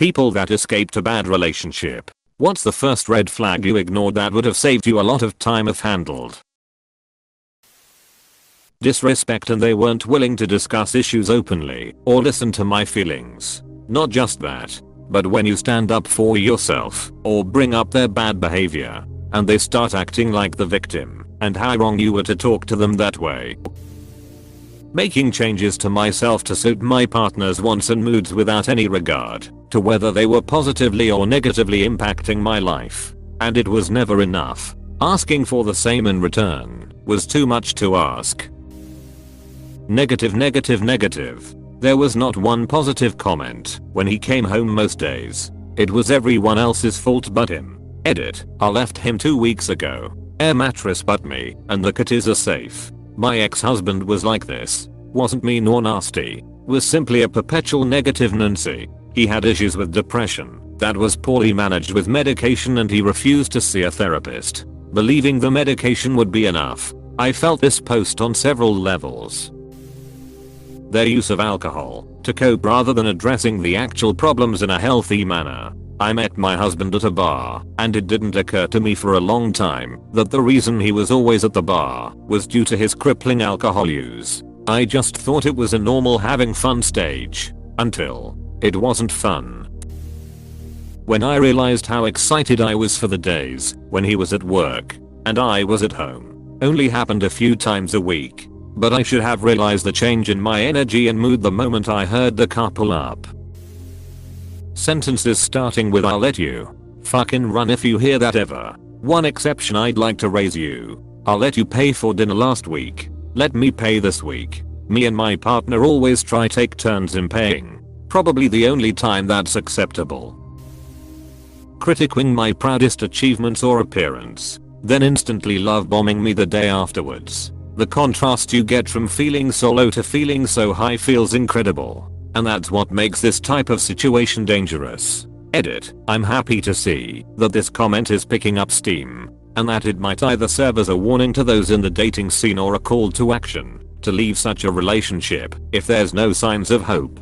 People that escaped a bad relationship. What's the first red flag you ignored that would have saved you a lot of time if handled? Disrespect, and they weren't willing to discuss issues openly or listen to my feelings. Not just that, but when you stand up for yourself or bring up their bad behavior and they start acting like the victim and how wrong you were to talk to them that way. Making changes to myself to suit my partner's wants and moods without any regard to whether they were positively or negatively impacting my life. And it was never enough. Asking for the same in return was too much to ask. Negative. There was not one positive comment when he came home most days. It was everyone else's fault but him. Edit. I left him 2 weeks ago. Air mattress but me, and the kitties are safe. My ex-husband was like this. Wasn't mean or nasty. Was simply a perpetual negative Nancy. He had issues with depression that was poorly managed with medication, and he refused to see a therapist, believing the medication would be enough. I felt this post on several levels. Their use of alcohol to cope rather than addressing the actual problems in a healthy manner. I met my husband at a bar, and it didn't occur to me for a long time that the reason he was always at the bar was due to his crippling alcohol use. I just thought it was a normal having fun stage, until it wasn't fun. When I realized how excited I was for the days when he was at work and I was at home. Only happened a few times a week. But I should have realized the change in my energy and mood the moment I heard the car pull up. Sentences starting with "I'll let you fucking run if you hear that ever." One exception I'd like to raise you. I'll let you pay for dinner last week. Let me pay this week. Me and my partner always try take turns in paying. Probably the only time that's acceptable. Critiquing my proudest achievements or appearance, then instantly love bombing me the day afterwards. The contrast you get from feeling so low to feeling so high feels incredible. And that's what makes this type of situation dangerous. Edit. I'm happy to see that this comment is picking up steam, and that it might either serve as a warning to those in the dating scene or a call to action to leave such a relationship if there's no signs of hope.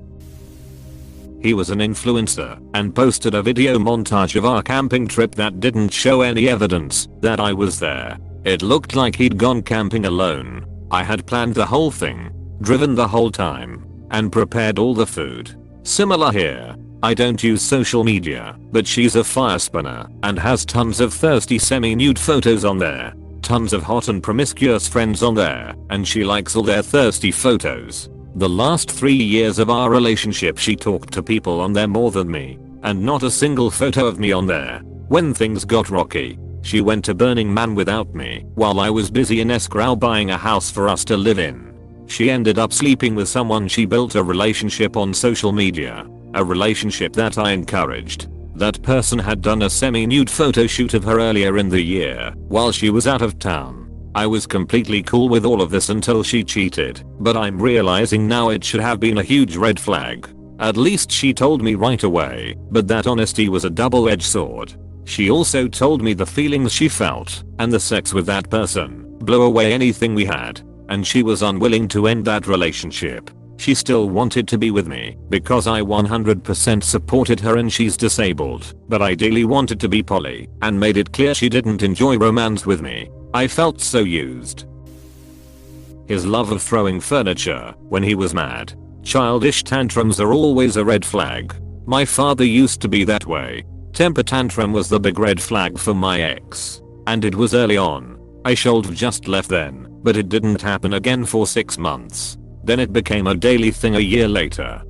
He was an influencer and posted a video montage of our camping trip that didn't show any evidence that I was there. It looked like he'd gone camping alone. I had planned the whole thing, driven the whole time, and prepared all the food. Similar here. I don't use social media, but she's a fire spinner and has tons of thirsty semi-nude photos on there. Tons of hot and promiscuous friends on there, and she likes all their thirsty photos. The last 3 years of our relationship she talked to people on there more than me, and not a single photo of me on there. When things got rocky, she went to Burning Man without me while I was busy in escrow buying a house for us to live in. She ended up sleeping with someone she built a relationship on social media. A relationship that I encouraged. That person had done a semi-nude photo shoot of her earlier in the year while she was out of town. I was completely cool with all of this until she cheated, but I'm realizing now it should have been a huge red flag. At least she told me right away, but that honesty was a double-edged sword. She also told me the feelings she felt, and the sex with that person blew away anything we had, and she was unwilling to end that relationship. She still wanted to be with me because I 100% supported her and she's disabled, but ideally wanted to be poly and made it clear she didn't enjoy romance with me. I felt so used. His love of throwing furniture when he was mad. Childish tantrums are always a red flag. My father used to be that way. Temper tantrum was the big red flag for my ex. And it was early on. I should've just left then, but it didn't happen again for 6 months. Then it became a daily thing a year later.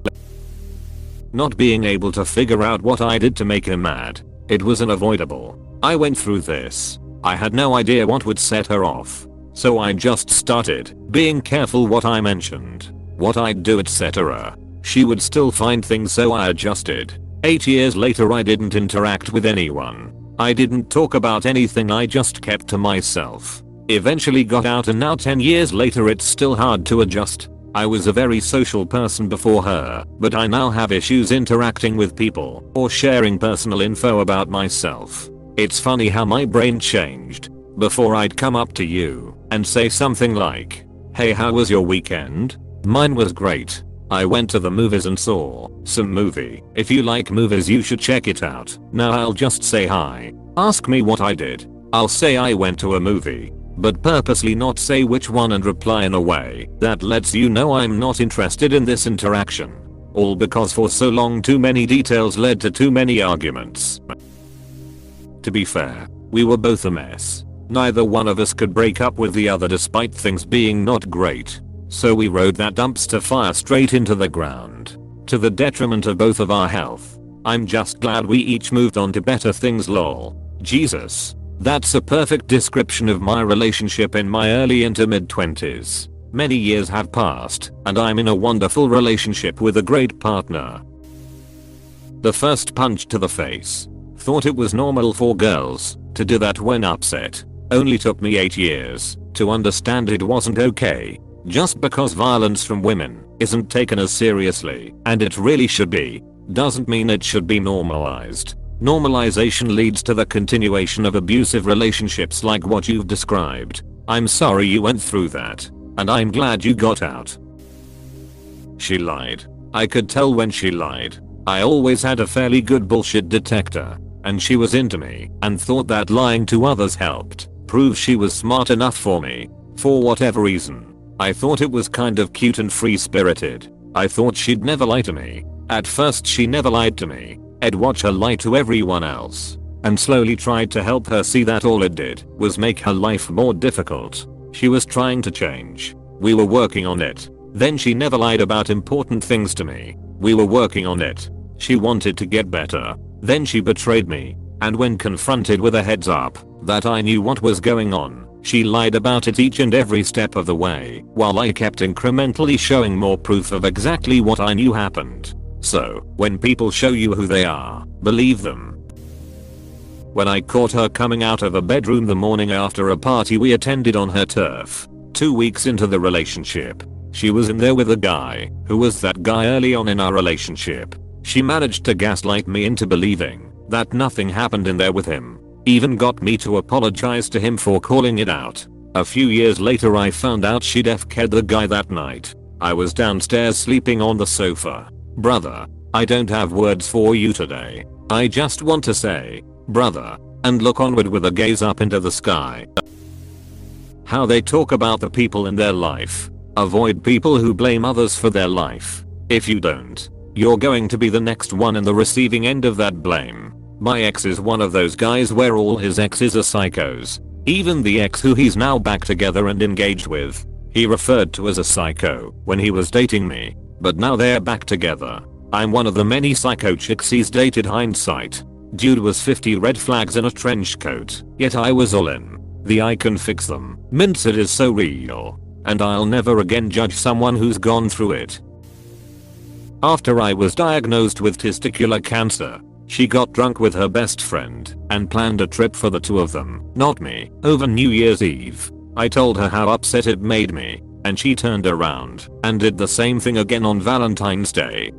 Not being able to figure out what I did to make him mad. It was unavoidable. I went through this. I had no idea what would set her off. So I just started being careful what I mentioned, what I'd do, etc. She would still find things, so I adjusted. 8 years later I didn't interact with anyone. I didn't talk about anything, I just kept to myself. Eventually got out, and now 10 years later it's still hard to adjust. I was a very social person before her, but I now have issues interacting with people or sharing personal info about myself. It's funny how my brain changed. Before I'd come up to you and say something like, "Hey, how was your weekend?" Mine was great. I went to the movies and saw some movie. If you like movies you should check it out. Now I'll just say hi. Ask me what I did. I'll say I went to a movie, but purposely not say which one and reply in a way that lets you know I'm not interested in this interaction. All because for so long too many details led to too many arguments. To be fair, we were both a mess. Neither one of us could break up with the other despite things being not great. So we rode that dumpster fire straight into the ground, to the detriment of both of our health. I'm just glad we each moved on to better things lol. Jesus. That's a perfect description of my relationship in my early into mid 20s. Many years have passed, and I'm in a wonderful relationship with a great partner. The first punch to the face. Thought it was normal for girls to do that when upset. Only took me 8 years to understand it wasn't okay. Just because violence from women isn't taken as seriously, and it really should be, doesn't mean it should be normalized. Normalization leads to the continuation of abusive relationships like what you've described. I'm sorry you went through that, and I'm glad you got out. She lied. I could tell when she lied. I always had a fairly good bullshit detector, and she was into me and thought that lying to others helped prove she was smart enough for me. For whatever reason, I thought it was kind of cute and free-spirited. I thought she'd never lie to me. At first she never lied to me. I'd watch her lie to everyone else, and slowly tried to help her see that all it did was make her life more difficult. She was trying to change. We were working on it. Then she never lied about important things to me. We were working on it. She wanted to get better. Then she betrayed me, and when confronted with a heads up that I knew what was going on, she lied about it each and every step of the way, while I kept incrementally showing more proof of exactly what I knew happened. So, when people show you who they are, believe them. When I caught her coming out of a bedroom the morning after a party we attended on her turf, 2 weeks into the relationship, she was in there with a guy who was that guy early on in our relationship. She managed to gaslight me into believing that nothing happened in there with him. Even got me to apologize to him for calling it out. A few years later I found out she'd FK'd the guy that night. I was downstairs sleeping on the sofa. Brother, I don't have words for you today. I just want to say, brother, and look onward with a gaze up into the sky. How they talk about the people in their life. Avoid people who blame others for their life. If you don't, you're going to be the next one in the receiving end of that blame. My ex is one of those guys where all his exes are psychos. Even the ex who he's now back together and engaged with, he referred to as a psycho when he was dating me, but now they're back together. I'm one of the many psycho chicks he's dated. Hindsight. Dude was 50 red flags in a trench coat, yet I was all in. The I can fix them. Mince it is so real. And I'll never again judge someone who's gone through it. After I was diagnosed with testicular cancer, she got drunk with her best friend and planned a trip for the two of them, not me, over New Year's Eve. I told her how upset it made me, and she turned around and did the same thing again on Valentine's Day.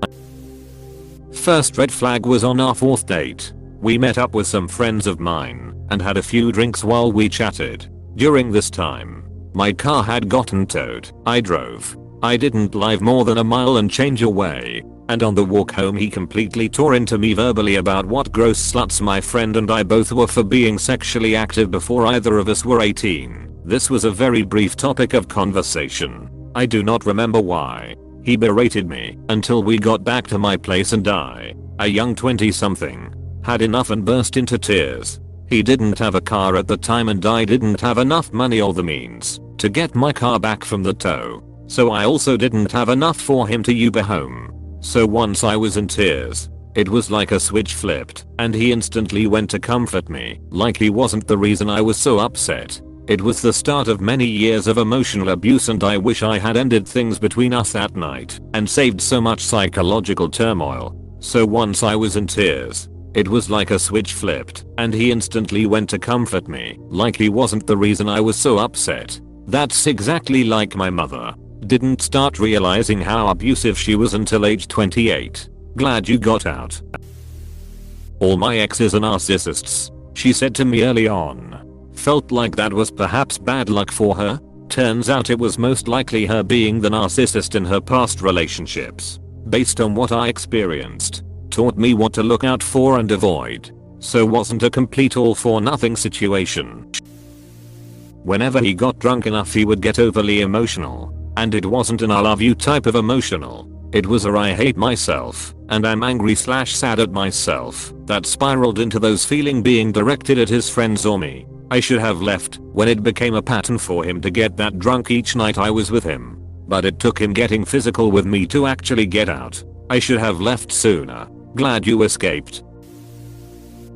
First red flag was on our 4th date. We met up with some friends of mine and had a few drinks while we chatted. During this time, my car had gotten towed. I drove. I didn't drive more than a mile and change away, and on the walk home he completely tore into me verbally about what gross sluts my friend and I both were for being sexually active before either of us were 18. This was a very brief topic of conversation. I do not remember why. He berated me until we got back to my place and I, a young 20-something, had enough and burst into tears. He didn't have a car at the time and I didn't have enough money or the means to get my car back from the tow. So I also didn't have enough for him to Uber home. So once I was in tears, it was like a switch flipped and he instantly went to comfort me, like he wasn't the reason I was so upset. It was the start of many years of emotional abuse and I wish I had ended things between us that night and saved so much psychological turmoil. So once I was in tears, it was like a switch flipped and he instantly went to comfort me, like he wasn't the reason I was so upset. That's exactly like my mother. Didn't start realizing how abusive she was until age 28. Glad you got out. All my exes are narcissists, she said to me early on. Felt like that was perhaps bad luck for her. Turns out it was most likely her being the narcissist in her past relationships. Based on what I experienced, taught me what to look out for and avoid. So wasn't a complete all for nothing situation. Whenever he got drunk enough he would get overly emotional. And it wasn't an I love you type of emotional. It was a I hate myself and I'm angry/sad at myself that spiraled into those feelings being directed at his friends or me. I should have left when it became a pattern for him to get that drunk each night I was with him. But it took him getting physical with me to actually get out. I should have left sooner. Glad you escaped.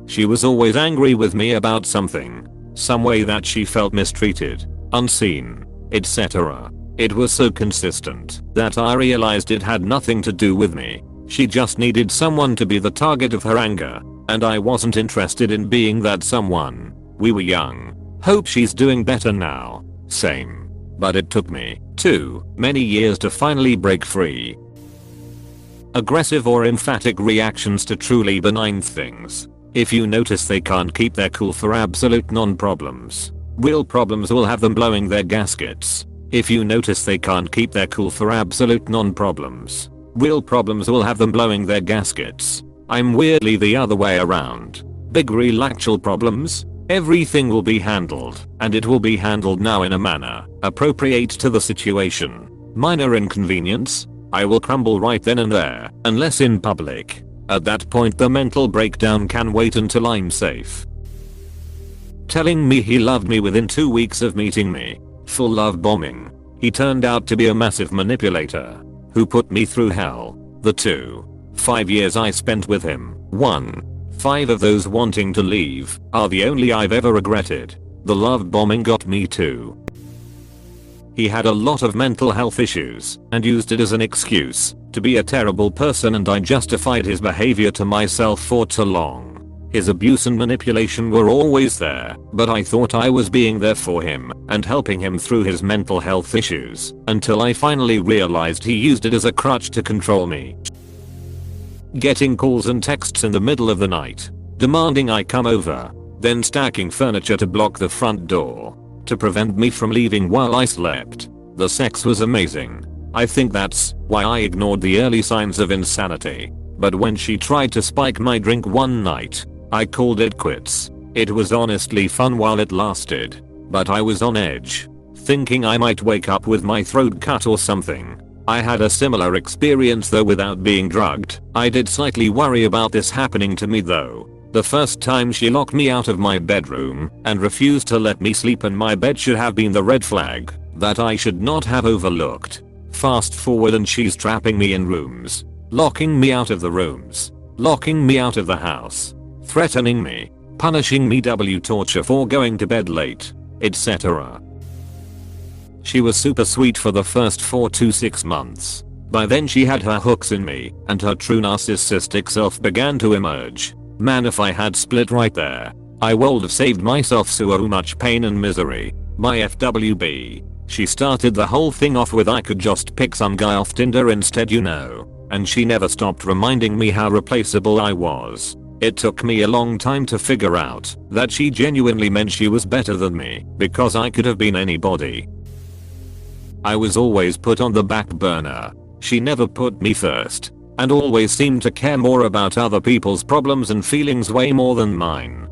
She was always angry with me about something. Some way that she felt mistreated, unseen, etc. It was so consistent that I realized it had nothing to do with me. She just needed someone to be the target of her anger, and I wasn't interested in being that someone. We were young. Hope she's doing better now. Same. But it took me too many years to finally break free. Aggressive or emphatic reactions to truly benign things. If you notice they can't keep their cool for absolute non-problems, real problems will have them blowing their gaskets. If you notice they can't keep their cool for absolute non-problems, real problems will have them blowing their gaskets. I'm weirdly the other way around. Big real actual problems, everything will be handled, and it will be handled now in a manner appropriate to the situation. Minor inconvenience, I will crumble right then and there, unless in public. At that point the mental breakdown can wait until I'm safe. Telling me he loved me within 2 weeks of meeting me. Full love bombing. He turned out to be a massive manipulator who put me through hell. The 5 years I spent with him, 5 of those wanting to leave, are the only I've ever regretted. The love bombing got me too. He had a lot of mental health issues and used it as an excuse to be a terrible person, and I justified his behavior to myself for too long. His abuse and manipulation were always there, but I thought I was being there for him and helping him through his mental health issues until I finally realized he used it as a crutch to control me. Getting calls and texts in the middle of the night, demanding I come over, then stacking furniture to block the front door to prevent me from leaving while I slept. The sex was amazing. I think that's why I ignored the early signs of insanity. But when she tried to spike my drink one night, I called it quits. It was honestly fun while it lasted, but I was on edge, thinking I might wake up with my throat cut or something. I had a similar experience though without being drugged. I did slightly worry about this happening to me though. The first time she locked me out of my bedroom and refused to let me sleep in my bed should have been the red flag that I should not have overlooked. Fast forward and she's trapping me in rooms, locking me out of the rooms, locking me out of the house, threatening me, punishing me, torture for going to bed late, etc. She was super sweet for the first 4 to 6 months. By then she had her hooks in me and her true narcissistic self began to emerge. Man, if I had split right there, I would have saved myself so much pain and misery. My FWB. She started the whole thing off with I could just pick some guy off Tinder instead, and she never stopped reminding me how replaceable I was. It took me a long time to figure out that she genuinely meant she was better than me because I could have been anybody. I was always put on the back burner. She never put me first and always seemed to care more about other people's problems and feelings way more than mine.